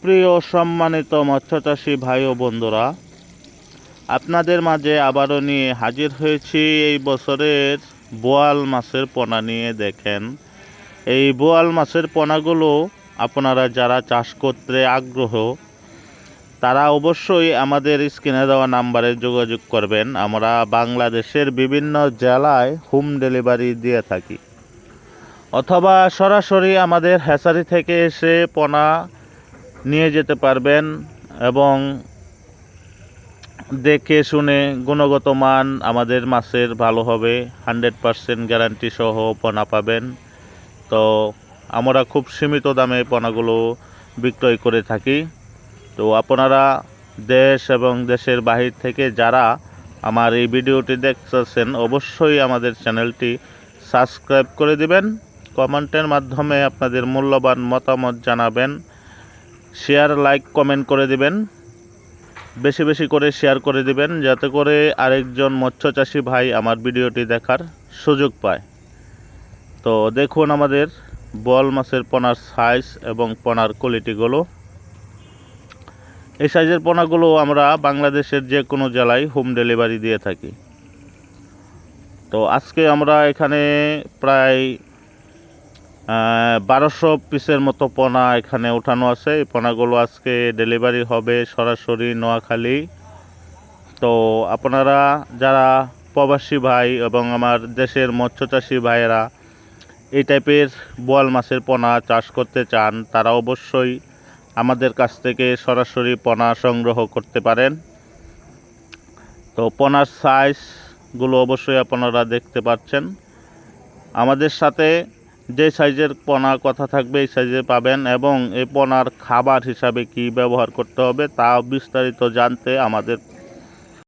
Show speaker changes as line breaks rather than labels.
সুপ্রিয় সম্মানিত মৎস্যচাষী ভাই ও বন্ধুরা, আপনাদের মাঝে আবারও নিয়ে হাজির হয়েছি এই বছরের বোয়াল মাছের পোনা নিয়ে। দেখেন, এই বোয়াল মাছের পোনাগুলো আপনারা যারা চাষ করতে আগ্রহ তারা অবশ্যই আমাদের স্ক্রিনে দেওয়া নাম্বারে যোগাযোগ করবেন। আমরা বাংলাদেশের বিভিন্ন জেলায় হোম ডেলিভারি দিয়ে থাকি, অথবা সরাসরি আমাদের হ্যাচারি থেকে এসে পোনা নিয়ে যেতে পারবেন এবং দেখে শুনে গুণগত মান আমাদের মাছের ভালো হবে, 100% গ্যারান্টি সহ পোনা পাবেন। তো আমরা খুব সীমিত দামে পোনাগুলো বিক্রয় করে থাকি। তো আপনারা দেশ এবং দেশের বাহির থেকে যারা আমার এই ভিডিওটি দেখতেছেন অবশ্যই আমাদের চ্যানেলটি সাবস্ক্রাইব করে দিবেন, কমেন্টের মাধ্যমে আপনাদের মূল্যবান মতামত জানাবেন, শেয়ার লাইক কমেন্ট করে দিবেন, বেশি বেশি করে শেয়ার করে দিবেন যাতে করে আরেকজন মৎস্যচাষী ভাই আমার ভিডিওটি দেখার সুযোগ পায়। তো দেখুন আমাদের বোয়াল মাছের পোনার সাইজ এবং পোনার কোয়ালিটিগুলো। এই সাইজের পোনাগুলো আমরা বাংলাদেশের যে কোনো জেলায় হোম ডেলিভারি দিয়ে থাকি। তো আজকে আমরা এখানে প্রায় 1200 পিসের মতো পোনা এখানে উঠানো আছে। এই পোনাগুলো আজকে ডেলিভারি হবে সরাসরি নোয়াখালী। তো আপনারা যারা প্রবাসী ভাই এবং আমার দেশের মৎস্যচাষী ভাইয়েরা এই টাইপের বোয়াল মাছের পোনা চাষ করতে চান তারা অবশ্যই আমাদের কাছ থেকে সরাসরি পোনা সংগ্রহ করতে পারেন। তো পোনার সাইজগুলো অবশ্যই আপনারা দেখতে পাচ্ছেন। আমাদের সাথে যে সাইজের পোনা কথা থাকবে এই সাইজে পাবেন, এবং এই পোনার খাবার হিসাবে কি ব্যবহার করতে হবে তা বিস্তারিত জানতে আমাদের